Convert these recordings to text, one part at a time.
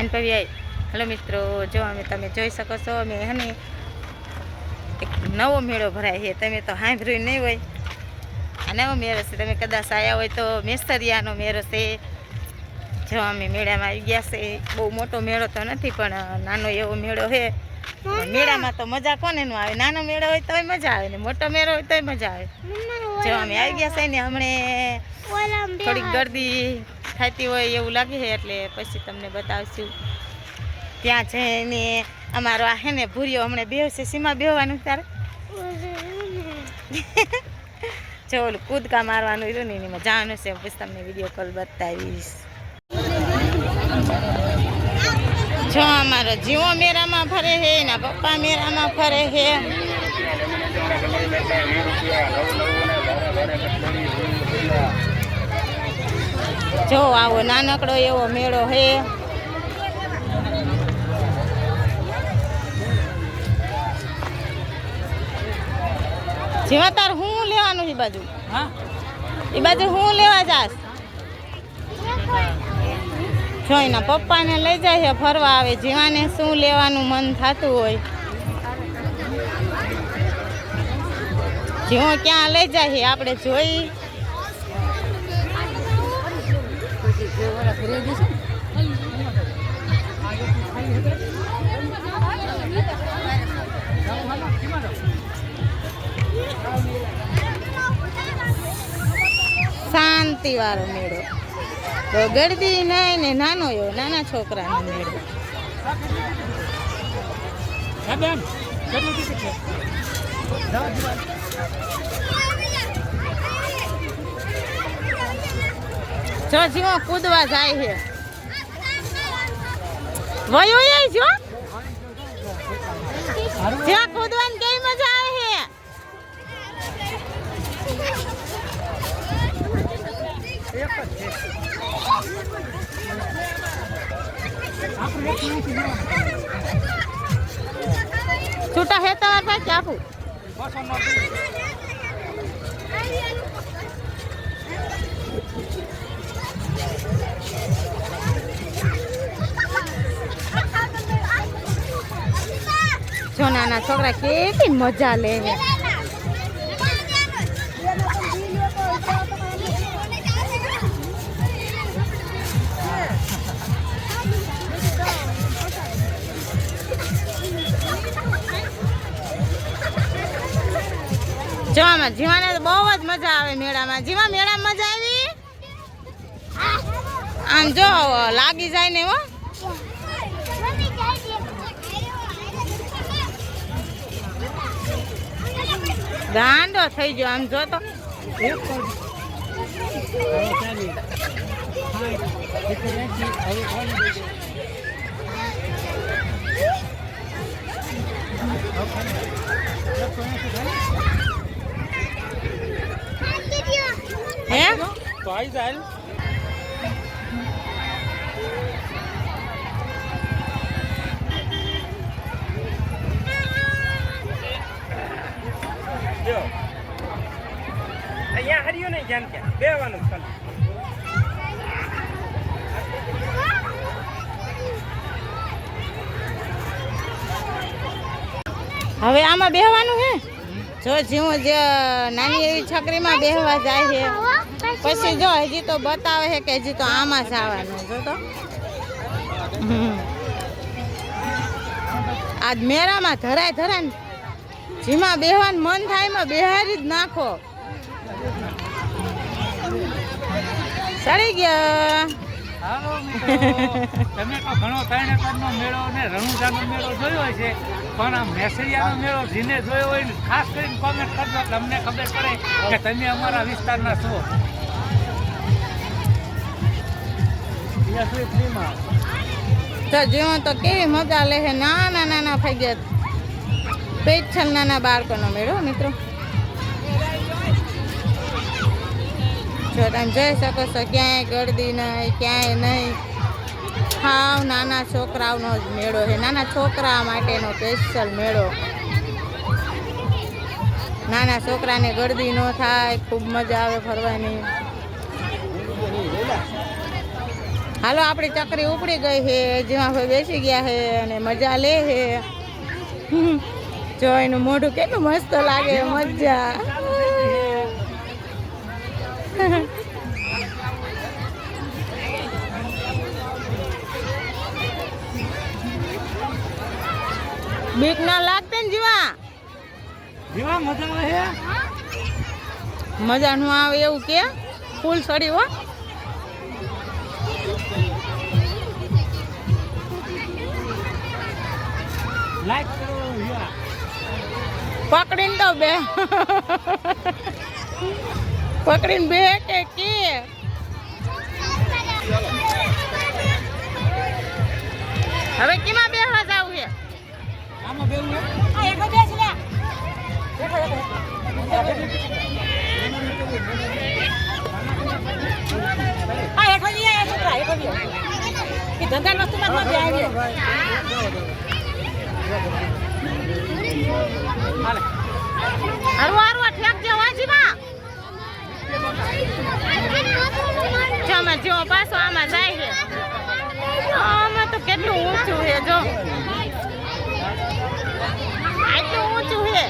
અનપવ્ય hello મિત્રો, જો અમે તમે જોઈ શકો છો અમે હને એક નવો મેળો ભરાય છે. તમે તો સાંભળ્યું નહીં હોય. આ નવો મેળો છે, તમે કદાચ આવ્યા હોય તો મેસરિયાનો મેળો છે. જો અમે મેળામાં આવી ગયા છે. બહુ મોટો મેળો તો નથી પણ નાનો એવો મેળો છે. મેળામાં તો મજા કોને નું આવે? નાનો મેળો હોય તોય મજા આવે ને મોટો મેળો હોય તોય મજા આવે. જો અમે આવી ગયા છે ને હમણે થોડીક ગરદી થતી હોય એવું લાગે છે, એટલે પછી તમને બતાવશું. ત્યાં જઈને અમારો આ હે ને ભૂરીઓ હમણાં બેહશે. સીમા બેહવાનું તારે જો ઓલું કૂદકા મારવાનું રહ્યું ને એમાં જવાનું છે. પછી તમને વિડીયો કોલ બતાવીશ. જો અમારો જીવો મેળામાં ફરે છે, એના પપ્પા મેળામાં ફરે છે. જો આવો નાનકડો એવો મેળો છે. જેવા તાર હું લેવાનું એ બાજુ? હા, એ બાજુ હું લેવા જાસ? જો એના પપ્પાને લઈ જાય છે ફરવા. આવે જીવાને શું લેવાનું મન થતું હોય, જીવો ક્યાં લઈ જાય છે આપણે જોઈ. શાંતિ વાળો મેળો, તો ગરદી નહીં ને નાનો એવો નાના છોકરાનો મેળો. જો જીવો કૂદવા જાય છે. વયો જો જ્યાં કૂદવાની કઈ મજા આવે છે. છૂટા હે તમારા પાસે આપું? જો નાના છોકરા કેવી મજા લે છે. જો આમાં જીવાને તો બહુ જ મજા આવે મેળામાં. જીવા મેળામાં મજા આવી? આમ જો લાગી જાય ને હો. ગાંડો થઈ ગયો આમ જો તો. હે તો આવી જાય. અહીંયા હરિયો નહીં જાન કે બેવાનું છે. હવે આમાં બેહવાનું હે. જો જીવો જે નાની એવી છકરીમાં બેહવા જાય છે. પછી જો હજી તો બતાવે છે કે હજી તો આમાં જવાનું. જો તો આજ મેળામાં ધરાય ધરાય ને જેમાં બેહવાનું મન થાય એમાં બેહારી જ નાખો. સડી ગયા. હાલો મિત્રો, તમે તો ઘણો 3 એકરનો મેળો ને રણુજાનો મેળો જોયો છે, પણ આ મેસરિયાનો મેળો જેને જોયો હોય ને ખાસ કરીને કોમેન્ટ કરજો એટલે અમને ખબર પડે કે તમે અમારા વિસ્તારના છો. તો જીવો તો કેવી મજા લે છે. નાના નાના થઈ ગયા પેછલ નાના બાળકોનો મેળો મિત્રો. જો તમે જોઈ શકો છો ક્યાંય ગળદી નહીં, ક્યાંય નહીં. હાવ નાના છોકરાઓનો જ મેળો છે. નાના છોકરા માટેનો સ્પેશિયલ મેળો. નાના છોકરાને ગળદી ન થાય, ખૂબ મજા આવે ફરવાની. હાલો આપણી ચકરી ઉપડી ગઈ છે, જેમાં ભાઈ બેસી ગયા છે અને મજા લે છે. જો એનું મોઢું કેટલું મસ્ત લાગે, મજા. બીક ના લાગતે ને જીવા મજા આવે મજા નું આવે એવું કે ફૂલ સડી હો. લાઈક કરો પકડીને તો બે પકડીને બે કે હવે કેમાં બેસવા જાવું છે? આમાં બેવું હરવા હરવા ઠેક જવા જીવા જમા જો પાછો આમાં જાય છે. આમાં તો કેટલું ઊંચું છે, જો આટલું ઊંચું છે.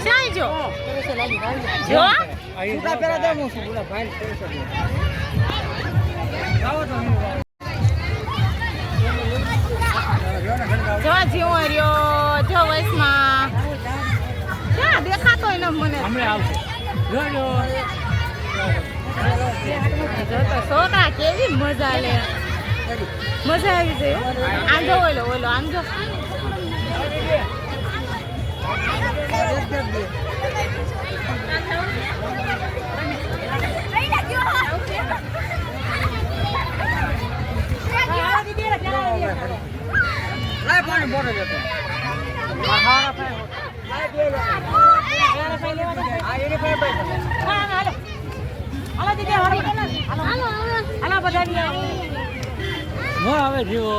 સાઈ જો જો જો જીવો રહ્યો જો વૈસમાં ક્યાં દેખાતો ન મને. હમણાં આવશે જોજો. જો તો છોકરા કેવી મજા લે, મજા આવી જાય. આમ જો ઓલો ઓલો આમ જો હવે જીવો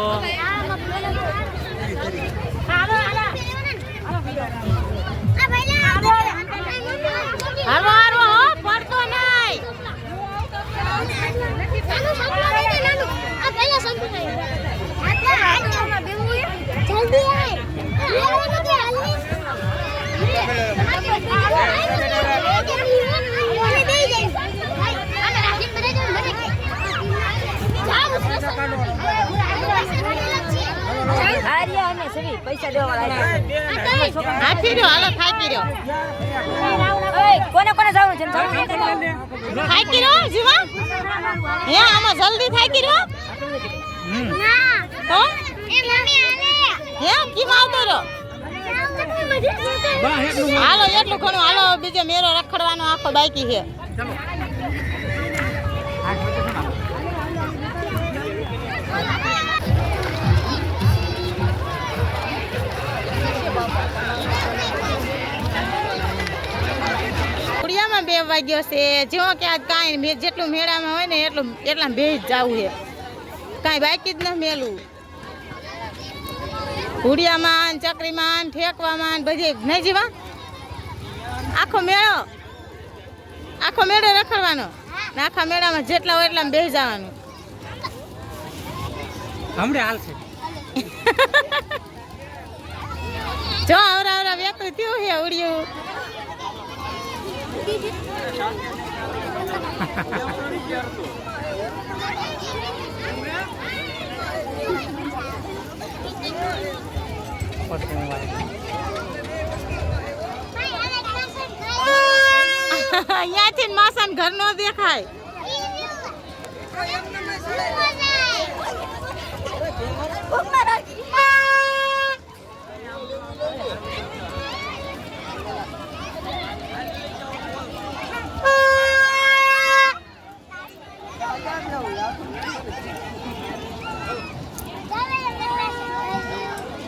હારો હારો હો પડતો નહીં. પૈસા દેવા હાથી રહ્યો હાલો થાકી રહ્યો કોને કોને જવાનું છે? થાકી રહ્યો જીવા હે આમાં જલ્દી થાકી રહ્યો તો હે કેમ આવતો રહ્યો? હાલો એટલું ઘણું હાલો, બીજે મેરો રખડવાનો આખો બાકી છે. કુડિયામાં 2 વાગ્યો છે. જો કે આજ કાંઈ જેટલું મેળામાં હોય ને એટલા બે જ જવું છે, કાંઈ બાકી જ ન મેલું. કુડિયામાં ચકરીમાં ઠેકવામાં બધી નહીં જીવા આખો મેળો રખડવાનો ને આખા મેળામાં જેટલા હોય એટલા બે જવાનું. હમણાં હાલશે જો આવરા વેતું થયું છે ઉડ્યું. અહીંયાથી માસાન ઘર નો દેખાય.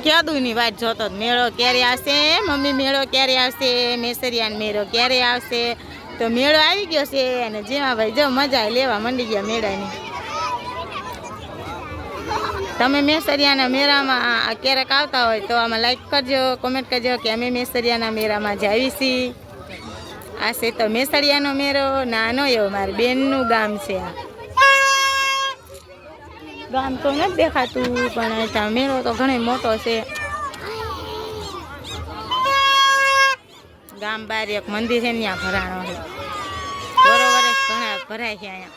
ક્યાદુની વાત જોતો મેળો ક્યારે આવશે, મમ્મી મેળો ક્યારે આવશે, મેસરિયાન મેળો ક્યારે આવશે. તો મેળો આવી ગયો છે અને જેમાં ભાઈ જો મજા લેવા મંડી ગયા મેળાની. તમે મેસરિયાના મેળામાં ક્યારેક આવતા હોય તો આમાં લાઈક કરજો, કોમેન્ટ કરજો કે અમે મેસરિયાના મેળામાં જ આવી છીએ. આ છે તો મેસરિયાનો મેળો, નાનો એવો મારી બેનનું ગામ છે. આ ગામ તો નથી દેખાતું પણ ત્યાં મેળો તો ઘણો મોટો છે. ગામ બહાર એક મંદિર છે ને ત્યાં ભરાણો છે. બરોબર ઘણા ભરાય છે અહીંયા.